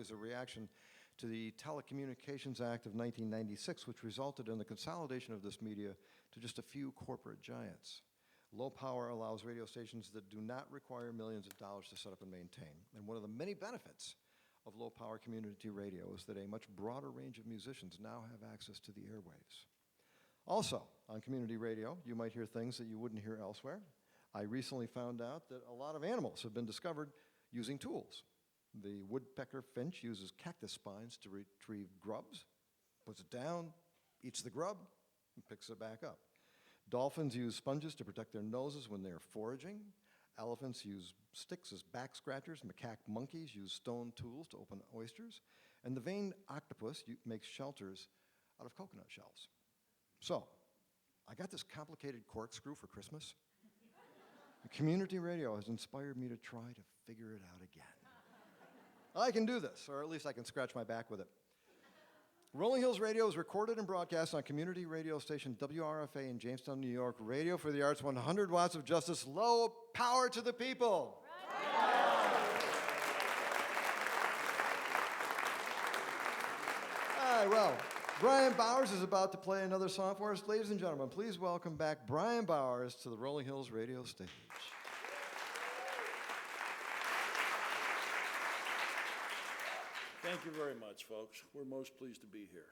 is a reaction to the Telecommunications Act of 1996, which resulted in the consolidation of this media to just a few corporate giants. Low power allows radio stations that do not require millions of dollars to set up and maintain. And one of the many benefits of low power community radio is that a much broader range of musicians now have access to the airwaves. Also, on community radio, you might hear things that you wouldn't hear elsewhere. I recently found out that a lot of animals have been discovered using tools. The woodpecker finch uses cactus spines to retrieve grubs, puts it down, eats the grub, and picks it back up. Dolphins use sponges to protect their noses when they're foraging. Elephants use sticks as back scratchers. Macaque monkeys use stone tools to open oysters. And the veined octopus makes shelters out of coconut shells. So, I got this complicated corkscrew for Christmas. Community radio has inspired me to try to figure it out again. I can do this, or at least I can scratch my back with it. Rolling Hills Radio is recorded and broadcast on community radio station WRFA in Jamestown, New York. Radio for the Arts, 100 watts of justice, low power to the people. All right, well, Bryan Bowers is about to play another song for us. Ladies and gentlemen, please welcome back Bryan Bowers to the Rolling Hills Radio stage. Thank you very much, folks. We're most pleased to be here.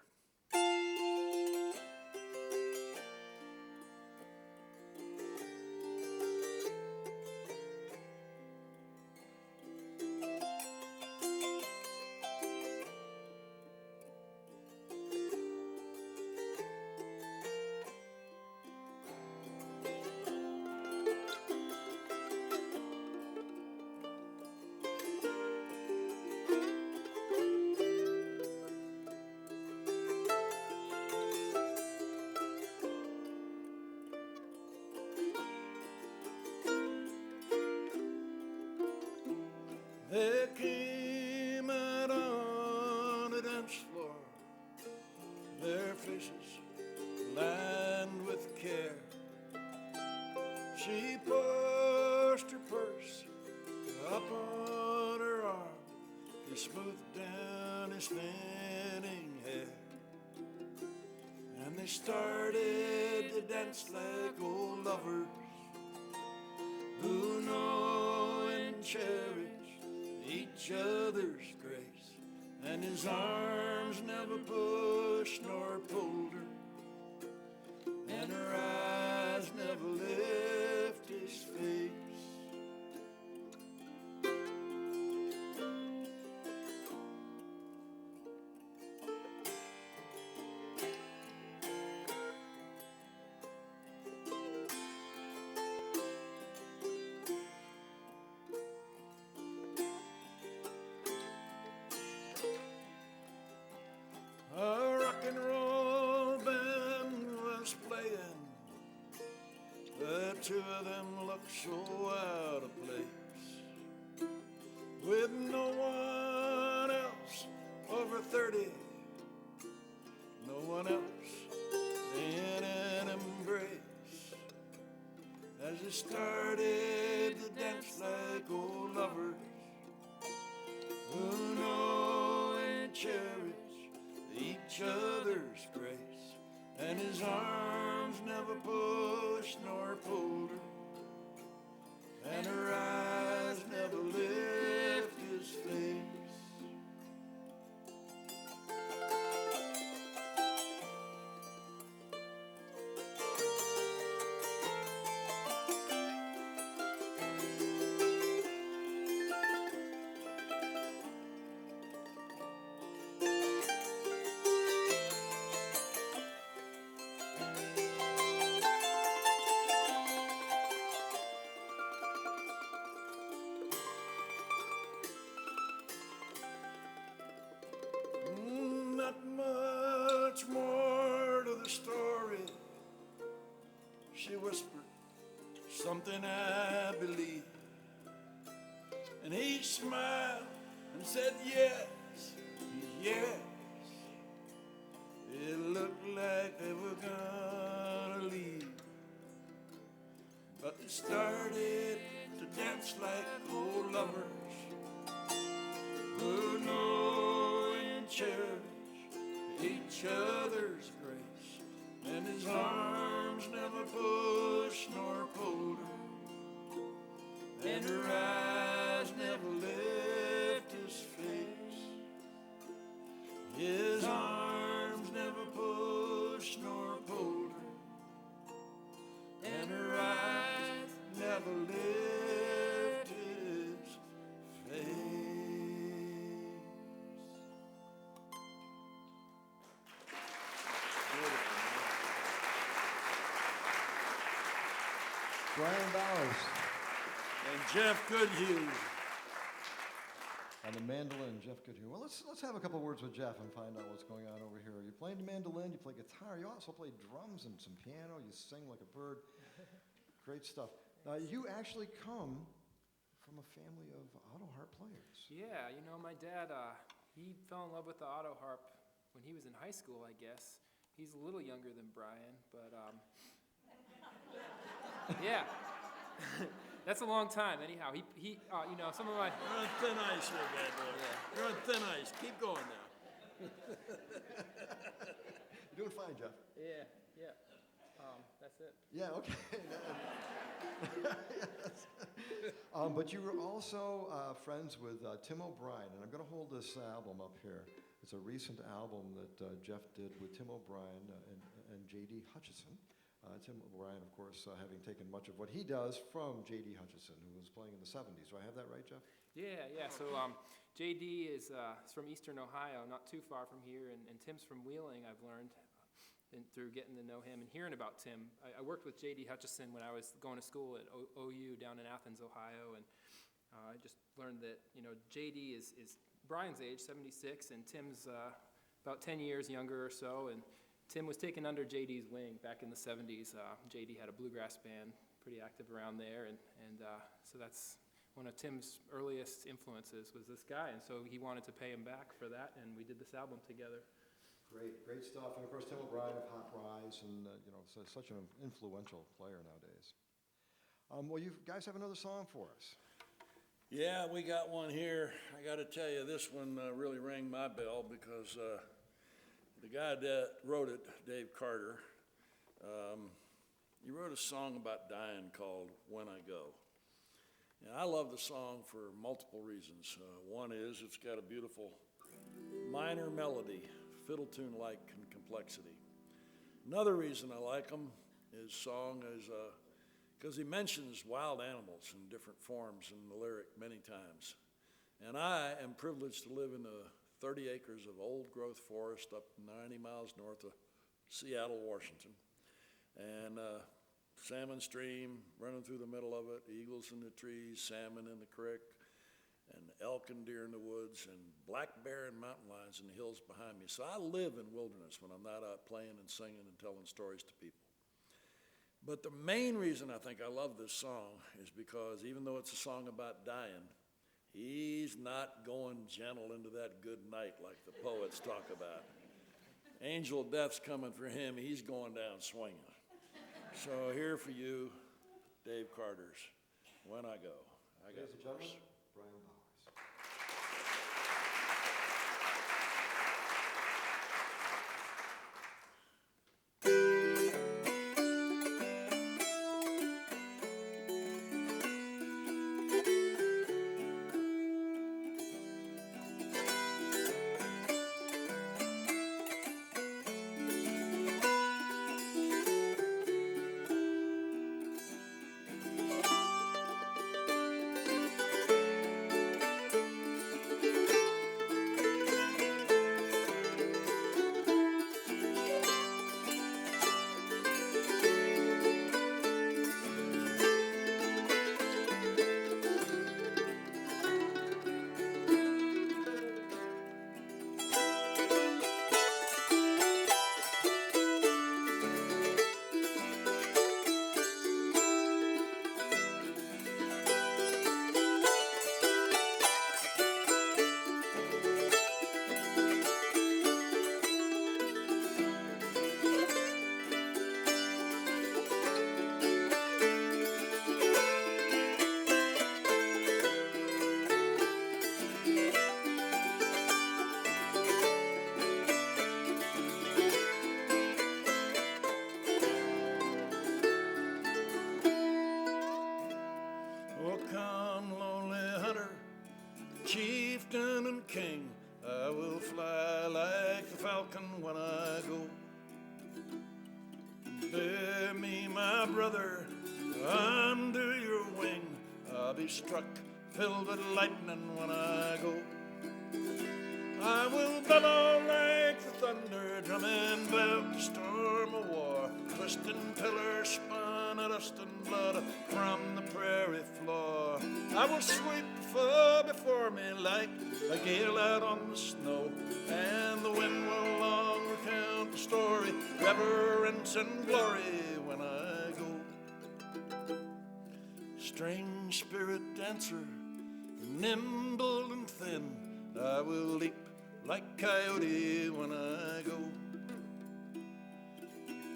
There came out on the dance floor, their faces lined with care. She pushed her purse up on her arm, he smoothed down his thinning hair. And they started to dance like old lovers who know and cherish each other's grace, and his arms never pushed nor pulled her, and her eyes never left his face. A rock and roll band was playing. The two of them looked so out of place, with no one else over 30, no one else in an embrace. As they started to dance like old lovers who know and cherish each other's grace, and his arms never pushed nor pulled her, and her eyes never left his face. Not much more to the story, she whispered, something I believe. And he smiled and said yes, yes. It looked like they were gonna leave, but they started to dance like old lovers who know cherish each other's grace, and his arms never pushed nor pulled her, and her eyes never left his face. His arms never pushed nor pulled her, and her eyes never left his face. Bryan Bowers. And Jeff Goodhue. On the mandolin, Jeff Goodhue. Well, let's have a couple words with Jeff and find out what's going on over here. You play the mandolin, you play guitar, you also play drums and some piano, you sing like a bird. Great stuff. You actually come from a family of autoharp players. Yeah, you know, my dad, he fell in love with the autoharp when he was in high school, I guess. He's a little younger than Bryan, but yeah. That's a long time. Anyhow, he you know, some of my... You're on thin ice here, bad boy. Yeah. You're on thin ice. Keep going now. You're doing fine, Jeff. Yeah. That's it. Yeah, okay. Yes. But you were also friends with Tim O'Brien, and I'm going to hold this album up here. It's a recent album that Jeff did with Tim O'Brien and J.D. Hutchison. Tim O'Brien, of course, having taken much of what he does from J.D. Hutchison, who was playing in the 70s. Do I have that right, Jeff? Yeah. So J.D. is from Eastern Ohio, not too far from here, and Tim's from Wheeling, I've learned, through getting to know him and hearing about Tim. I worked with J.D. Hutchison when I was going to school at OU down in Athens, Ohio, and I just learned that, you know, J.D. is Bryan's age, 76, and Tim's about 10 years younger or so, and Tim was taken under J.D.'s wing back in the 70s. J.D. had a bluegrass band, pretty active around there, and so that's one of Tim's earliest influences was this guy, and so he wanted to pay him back for that, and we did this album together. Great stuff. And of course, Tim O'Brien of Hot Rise, and you know, such an influential player nowadays. Well, you guys have another song for us. Yeah, we got one here. I got to tell you, this one really rang my bell because the guy that wrote it, Dave Carter, he wrote a song about dying called When I Go. And I love the song for multiple reasons. One is it's got a beautiful minor melody, fiddle tune-like complexity. Another reason I like him, his song, is because he mentions wild animals in different forms in the lyric many times. And I am privileged to live in the 30 acres of old-growth forest up 90 miles north of Seattle, Washington. And salmon stream running through the middle of it, eagles in the trees, salmon in the creek, and elk and deer in the woods, and black bear and mountain lions in the hills behind me. So I live in wilderness when I'm not out playing and singing and telling stories to people. But the main reason I think I love this song is because even though it's a song about dying, he's not going gentle into that good night like the poets talk about. Angel death's coming for him. He's going down swinging. So here for you, Dave Carter's When I Go. I got Ladies and gentlemen, Bryan Bowers. I will fly like the falcon when I go. Bear me, my brother, under your wing. I'll be struck, filled with lightning when I go. I will bellow like the thunder, drumming about the storm of war, twisting pillars spun of dust and blood from the prairie floor. I will sweep the foe before me like a gale out on the snow, and the wind will long recount the story, reverence and glory when I go. Strange spirit dancer, nimble and thin, I will leap like coyote when I go.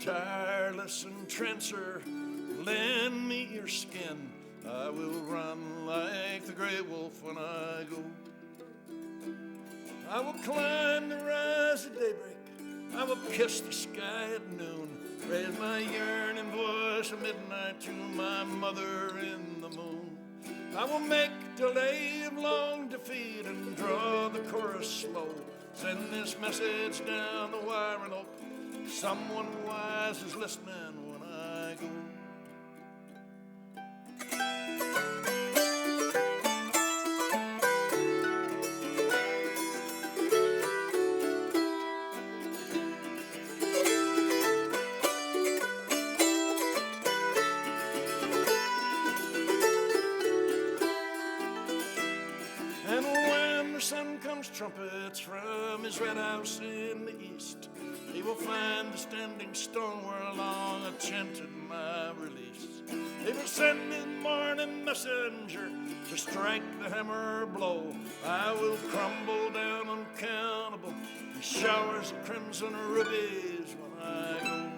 Tireless and trancer, lend me your skin. I will run like the gray wolf when I go. I will climb the rise of daybreak. I will kiss the sky at noon. Raise my yearning voice at midnight to my mother in the moon. I will make delay of long defeat and draw the chorus slow. Send this message down the wire and hope someone wise is listening when I go. Trumpets from his red house in the east, he will find the standing stone where long I chanted my release. He will send his morning messenger to strike the hammer blow. I will crumble down uncountable in showers of crimson rubies when I go.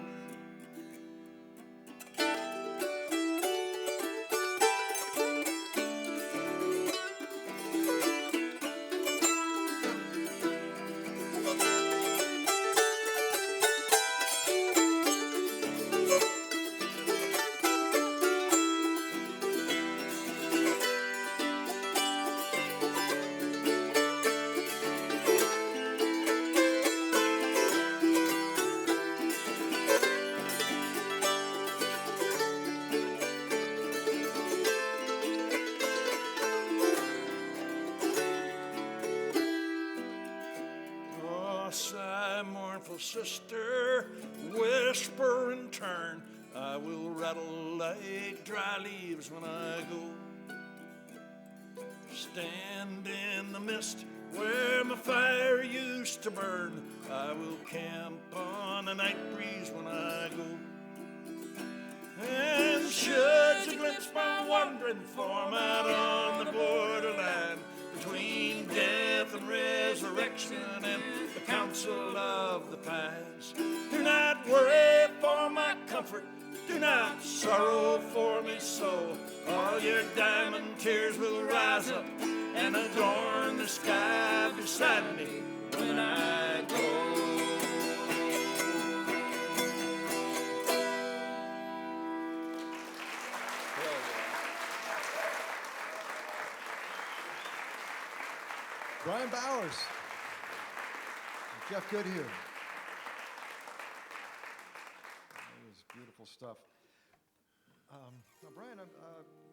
Sister, whisper and turn. I will rattle like dry leaves when I go. Stand in the mist where my fire used to burn. I will camp on a night breeze when I go. And should you glimpse my wandering form out on the borderline between death and resurrection and the council of the pines, do not worry for my comfort, do not sorrow for me so. All your diamond tears will rise up and adorn the sky beside me when I go. Bryan Bowers, Jeff Goodyear. That was beautiful stuff. Now, Bryan,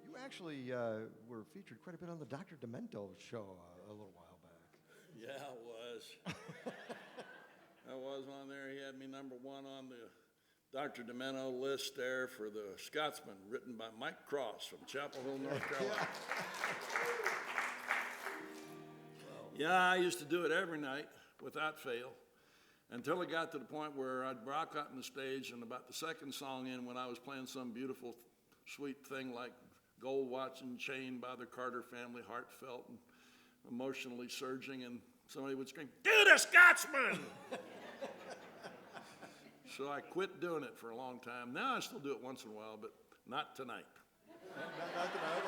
you actually were featured quite a bit on the Dr. Demento show a little while back. Yeah, I was. I was on there. He had me number one on the Dr. Demento list there for the Scotsman, written by Mike Cross from Chapel Hill, North Carolina. Yeah, I used to do it every night without fail until it got to the point where I'd rock out on the stage, and about the second song in, when I was playing some beautiful, sweet thing like Gold Watch and Chain by the Carter family, heartfelt and emotionally surging, and somebody would scream, "Do the Scotsman!" So I quit doing it for a long time. Now I still do it once in a while, but not tonight. Not tonight.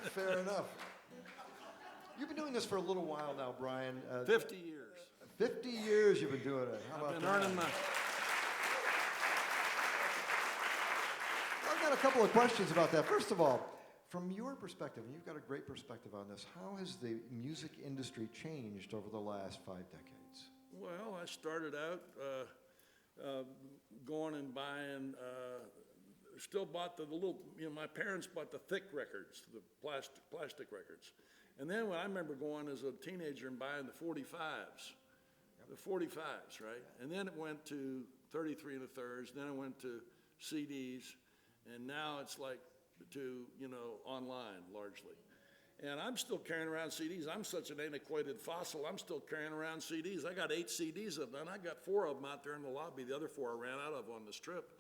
Fair enough. You've been doing this for a little while now, Bryan. 50 years. 50 years you've been doing it. How about I've been that? earning my... I've got a couple of questions about that. First of all, From your perspective, and you've got a great perspective on this, how has the music industry changed over the last 5 decades? Well, I started out going and buying, still bought the little, my parents bought the thick records, the plastic records. And then when I remember going as a teenager and buying the 45s, the 45s, right? And then it went to 33 1/3, then it went to CDs, and now it's like to, online largely. And I'm still carrying around CDs. I'm such an antiquated fossil. I'm still carrying around CDs. I got 8 CDs of them. I got 4 of them out there in the lobby. The other 4 I ran out of on this trip.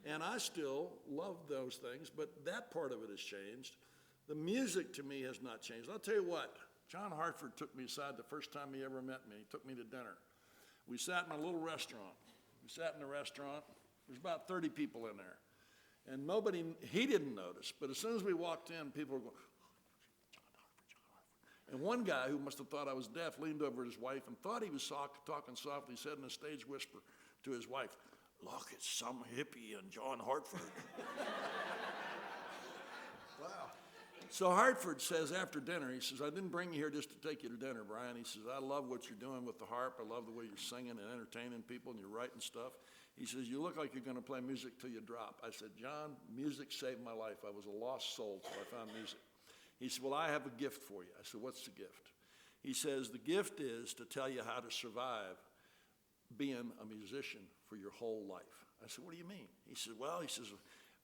And I still love those things, but that part of it has changed. The music to me has not changed. I'll tell you what, John Hartford took me aside the first time he ever met me. He took me to dinner. We sat in a little restaurant. We sat in the restaurant. There's about 30 people in there. And he didn't notice, but as soon as we walked in, people were going, John Hartford. And one guy who must have thought I was deaf leaned over at his wife and thought he was talking softly, said in a stage whisper to his wife, "Look, it's some hippie in John Hartford." Wow. So Hartford says after dinner, he says, "I didn't bring you here just to take you to dinner, Bryan." He says, "I love what you're doing with the harp. I love the way you're singing and entertaining people and you're writing stuff." He says, "You look like you're going to play music till you drop." I said, "John, music saved my life. I was a lost soul till I found music." He said, "Well, I have a gift for you." I said, "What's the gift?" He says, "The gift is to tell you how to survive being a musician for your whole life." I said, "What do you mean?" He said, "Well," he says,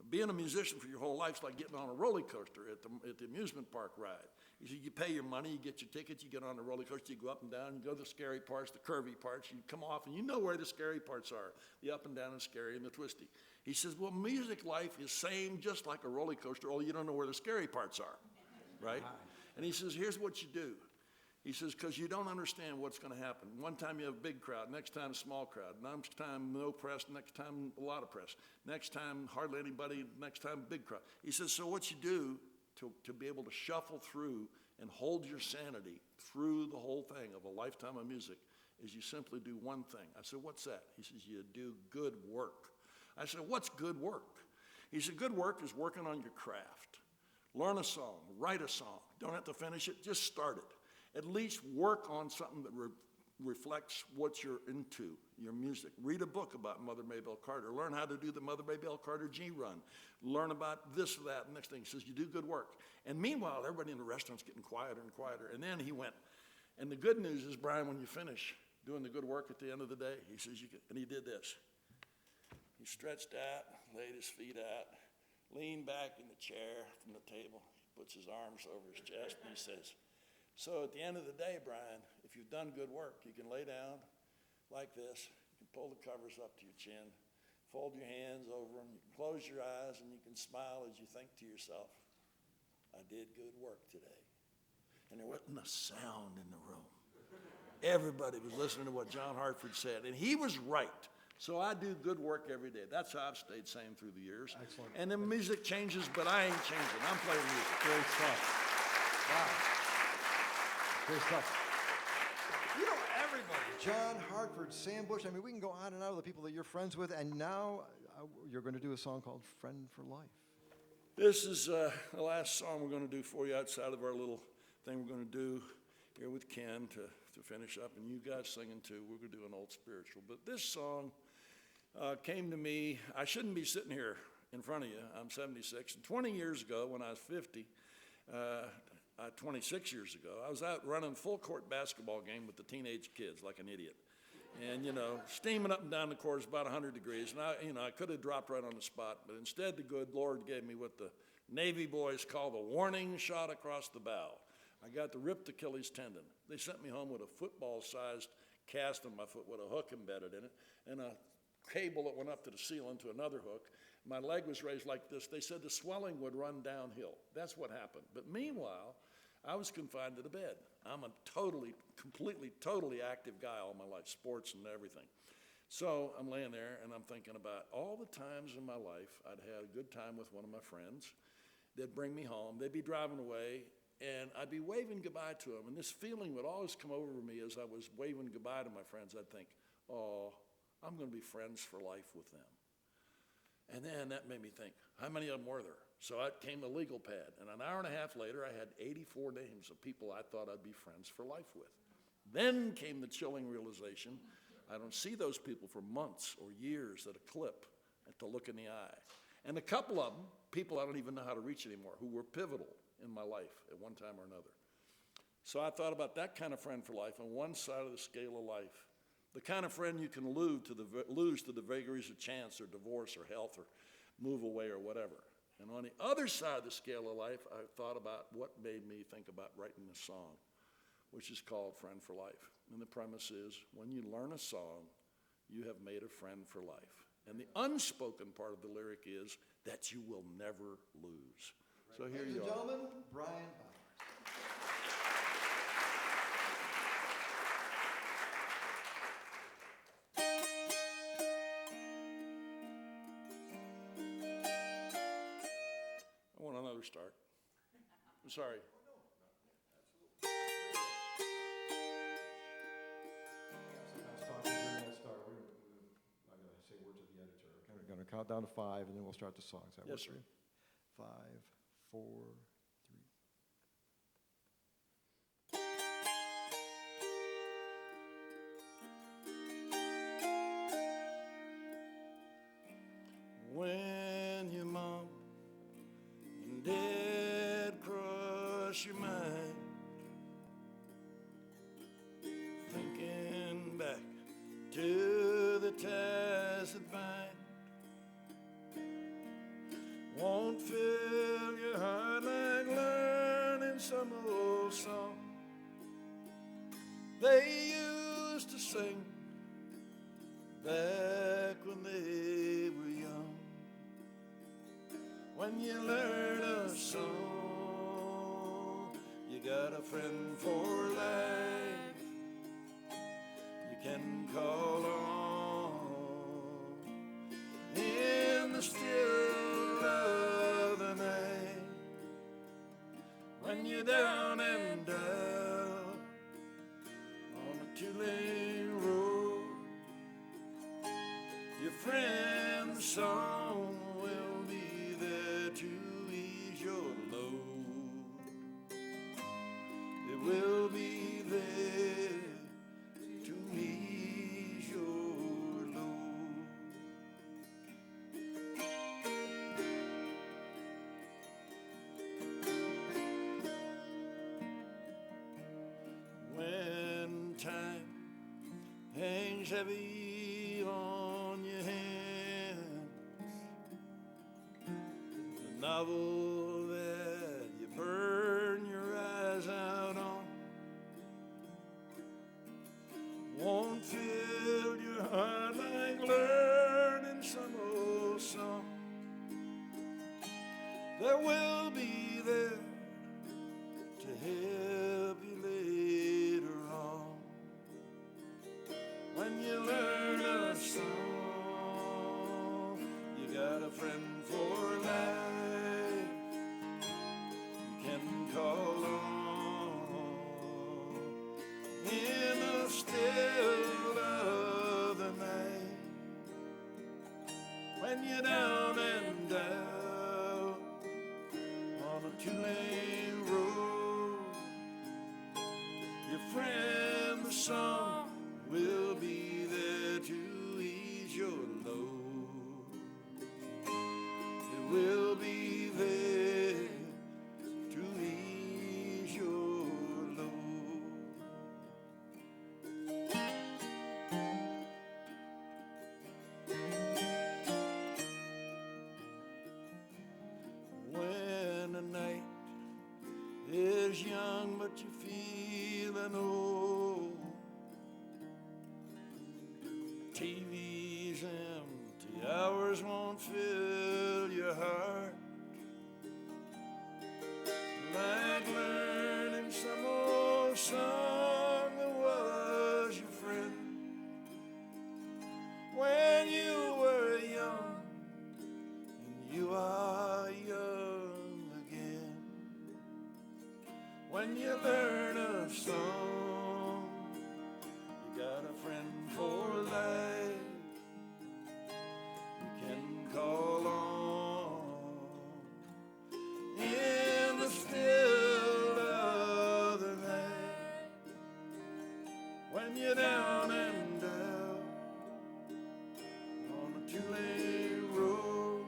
"being a musician for your whole life is like getting on a roller coaster at the amusement park ride." He said, "You pay your money, you get your tickets, you get on the roller coaster, you go up and down, you go to the scary parts, the curvy parts, you come off, and you know where the scary parts are, the up and down and scary and the twisty." He says, "Well, music life is same just like a roller coaster, only you don't know where the scary parts are, right?" And he says, "Here's what you do." He says, "Because you don't understand what's going to happen. One time you have a big crowd, next time a small crowd, next time no press, next time a lot of press, next time hardly anybody, next time big crowd." He says, "So what you do to be able to shuffle through and hold your sanity through the whole thing of a lifetime of music is you simply do one thing." I said, "What's that?" He says, "You do good work." I said, "What's good work?" He said, "Good work is working on your craft. Learn a song, write a song. Don't have to finish it, just start it. At least work on something that reflects what you're into, your music. Read a book about Mother Maybelle Carter. Learn how to do the Mother Maybelle Carter G-run. Learn about this or that. Next thing, he says, you do good work." And meanwhile, everybody in the restaurant's getting quieter and quieter. And then he went, "And the good news is, Bryan, when you finish doing the good work at the end of the day," he says, and he did this. He stretched out, laid his feet out, leaned back in the chair from the table, puts his arms over his chest, and he says, "So at the end of the day, Bryan, if you've done good work, you can lay down like this, you can pull the covers up to your chin, fold your hands over them, you can close your eyes, and you can smile as you think to yourself, 'I did good work today.'" And there wasn't a sound in the room. Everybody was listening to what John Hartford said, and he was right. So I do good work every day. That's how I've stayed sane through the years. Excellent. And the music changes, but I ain't changing. I'm playing music. Great stuff. Wow. Great stuff. Everybody. John Hartford, Sam Bush. I mean, we can go on and on with the people that you're friends with, and now you're going to do a song called "Friend for Life." This is the last song we're going to do for you outside of our little thing we're going to do here with Ken to finish up, and you guys singing too. We're going to do an old spiritual. But this song came to me. I shouldn't be sitting here in front of you. I'm 76. And 20 years ago, when I was 50, 26 years ago, I was out running full court basketball game with the teenage kids like an idiot. And, steaming up and down the court is about 100 degrees. And I could have dropped right on the spot, but instead the good Lord gave me what the Navy boys call the warning shot across the bow. I got the ripped Achilles tendon. They sent me home with a football-sized cast on my foot with a hook embedded in it and a cable that went up to the ceiling to another hook. My leg was raised like this. They said the swelling would run downhill. That's what happened. But meanwhile, I was confined to the bed. I'm a totally active guy all my life, sports and everything. So I'm laying there and I'm thinking about all the times in my life I'd had a good time with one of my friends. They'd bring me home. They'd be driving away and I'd be waving goodbye to them. And this feeling would always come over me as I was waving goodbye to my friends. I'd think, oh, I'm going to be friends for life with them. And then that made me think, how many of them were there? So out came a legal pad, and an hour and a half later, I had 84 names of people I thought I'd be friends for life with. Then came the chilling realization, I don't see those people for months or years at a clip, at the look in the eye. And a couple of them, people I don't even know how to reach anymore, who were pivotal in my life at one time or another. So I thought about that kind of friend for life on one side of the scale of life. The kind of friend you can lose to the vagaries of chance or divorce or health or move away or whatever. And on the other side of the scale of life, I thought about what made me think about writing this song, which is called Friend for Life. And the premise is, when you learn a song, you have made a friend for life. And the unspoken part of the lyric is that you will never lose. So here Ladies you and are. gentlemen, Bryan Bowers. I want another start. I'm sorry. We're going to count down to 5, and then we'll start the songs. That Yes, work sir. for you? 5, 4, 3. When your mom and dad cross your mind, thinking back to the ties that bind, won't fill your heart like learning some old song they used to sing back when they were young. When you learn a song, you got a friend for life you can call on in the still of the night. When you're down and out on a two-lane road, your friend's song will be there to ease your load. It will be there to ease your load. When time hangs heavy on your hands, the novel that you burn your eyes out on won't fill your heart like learning some old song. There will be there to help you later on. When you learn a song, you got a friend for life you can call on in the still of the night. When you're down and out on a two-lane road, your friend the song will be there to ease your load. It will be there to ease your load. When the night is young but you feeling old, TV's empty, hours won't fill your heart like learning some old song that was your friend when you were young, and you are young again. When you learn a song, you got a friend for life you can call on when you're down and out on a two-lane road.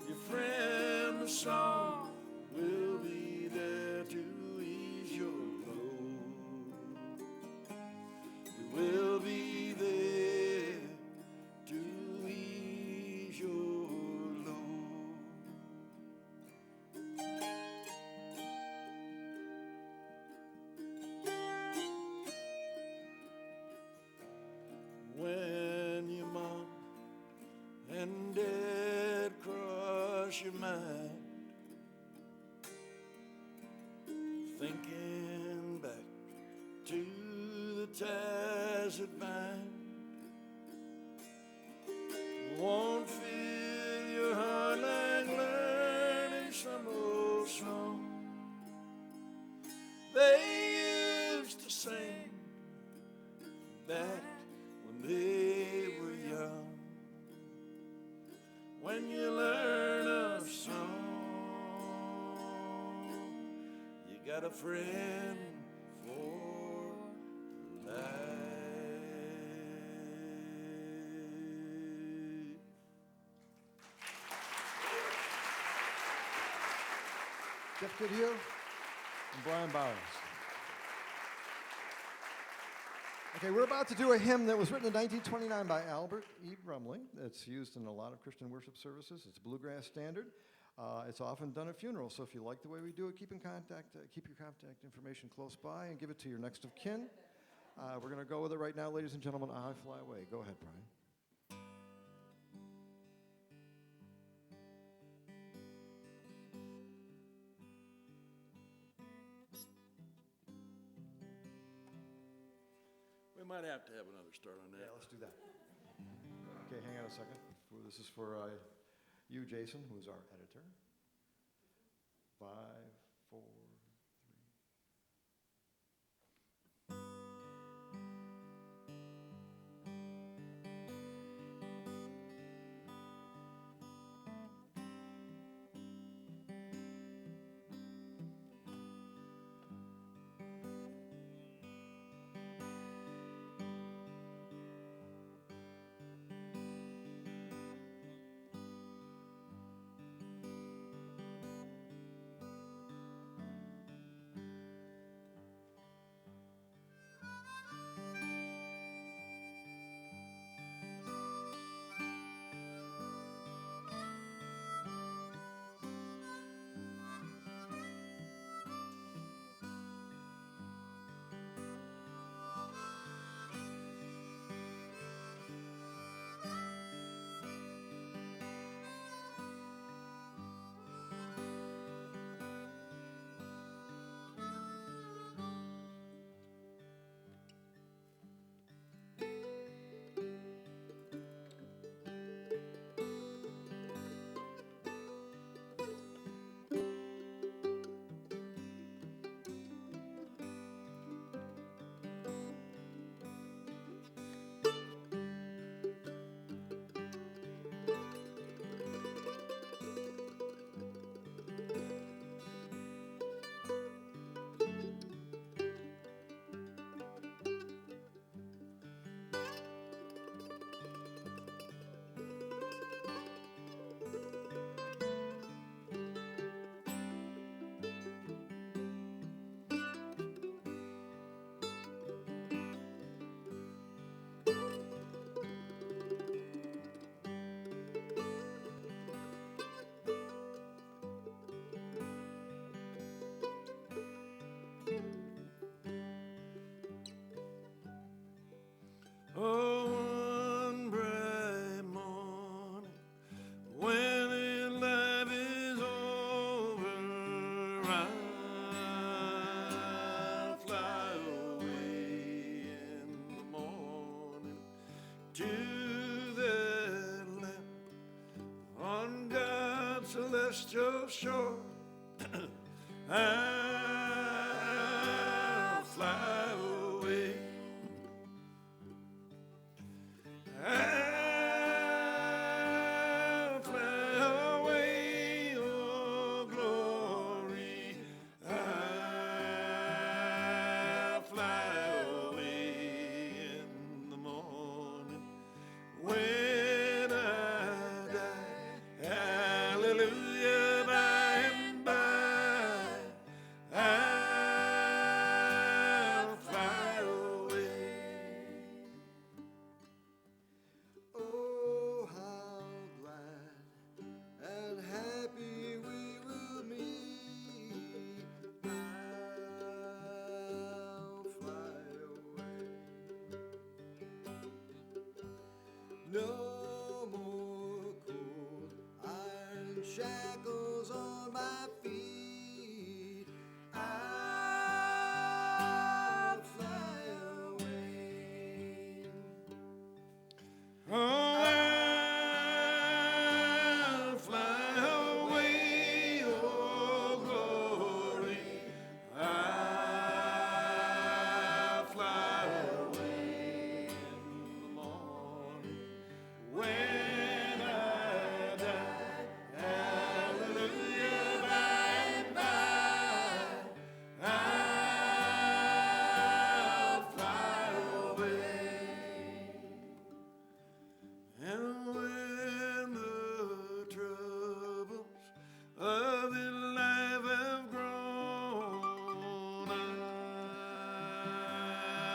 Your friend the song will be there to ease your load. He will be there to ease your load. When your mom and dad cross your mind, thinking back to the ties that bind, won't fill your heart like learning some old song they used to sing back when they were young. When you learn a song, you got a friend for life. Jeff Goodhue and Bryan Bowers. Okay, we're about to do a hymn that was written in 1929 by Albert E. Brumley. It's used in a lot of Christian worship services. It's bluegrass standard. It's often done at funerals, so if you like the way we do it, keep your contact information close by and give it to your next of kin. We're going to go with it right now, ladies and gentlemen. I Fly Away. Go ahead, Bryan. We might have to have another start on that. Yeah, let's do that. Okay, hang on a second. This is for you, Jason, who is our editor. 5, 4, 3. Oh, one bright morning, when life is over, I'll fly away in the morning to that land on God's celestial shore. I'll fly away. I'll fly away, oh glory. I'll fly No more cold iron shackles on my feet. I'll fly away. Oh, I'll fly away, oh glory. I'll fly away in the morning when I die. Hallelujah, by and by. I'll fly away. And when the troubles of this life have grown,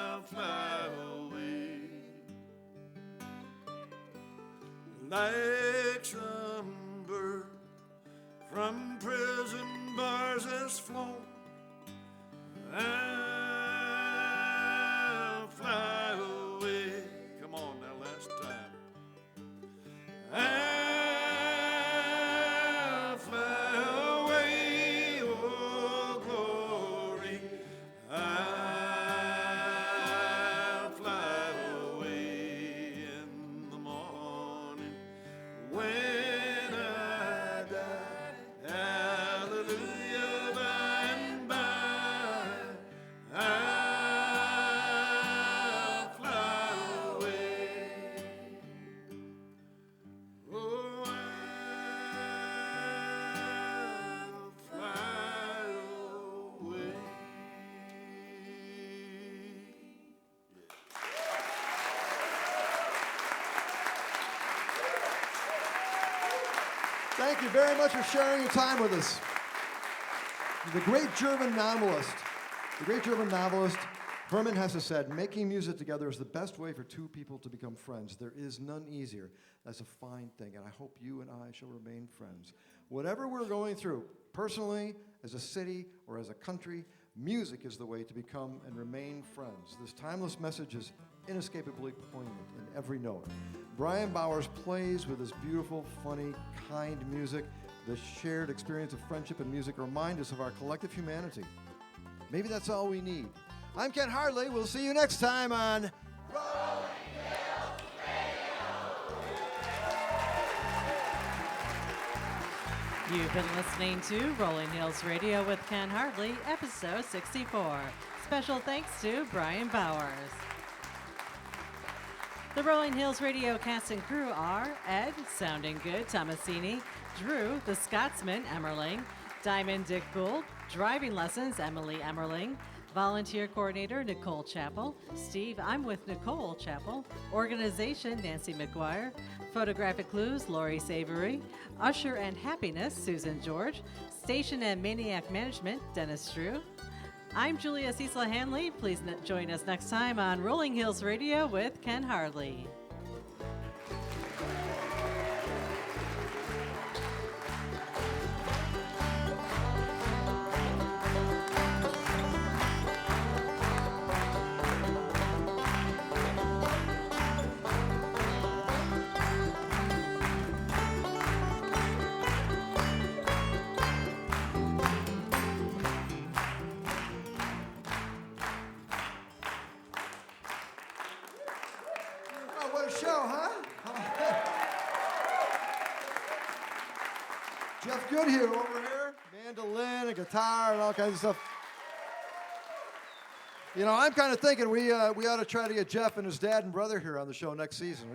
I'll fly away like some bird from prison bars has flown. I'll fly away. Come on now, last time. I'll fly away, oh glory. I'll fly away in the morning when I die. Hallelujah, by and by. I'll fly away. Oh, I'll fly away. Thank you very much for sharing your time with us. The great German novelist Hermann Hesse said, making music together is the best way for two people to become friends. There is none easier. That's a fine thing, and I hope you and I shall remain friends. Whatever we're going through, personally, as a city, or as a country, music is the way to become and remain friends. This timeless message is inescapably poignant in every note. Bryan Bowers plays with his beautiful, funny, kind music. The shared experience of friendship and music remind us of our collective humanity. Maybe that's all we need. I'm Ken Hardley. We'll see you next time on You've been listening to Rolling Hills Radio with Ken Hardley, episode 64. Special thanks to Bryan Bowers. The Rolling Hills Radio cast and crew are Ed, Sounding Good, Tomasini, Drew, the Scotsman, Emmerling, Diamond Dick Gould, Driving Lessons, Emily Emmerling, Volunteer Coordinator, Nicole Chappell, Steve, I'm with Nicole Chappell, Organization, Nancy McGuire, Photographic Clues, Lori Savory, Usher and Happiness, Susan George, Station and Maniac Management, Dennis Drew. I'm Julia Cecil Hanley. Please join us next time on Rolling Hills Radio with Ken Hardley. Oh, what a show, huh? Jeff Goodhue over here, mandolin and guitar and all kinds of stuff. You know, I'm kind of thinking we ought to try to get Jeff and his dad and brother here on the show next season.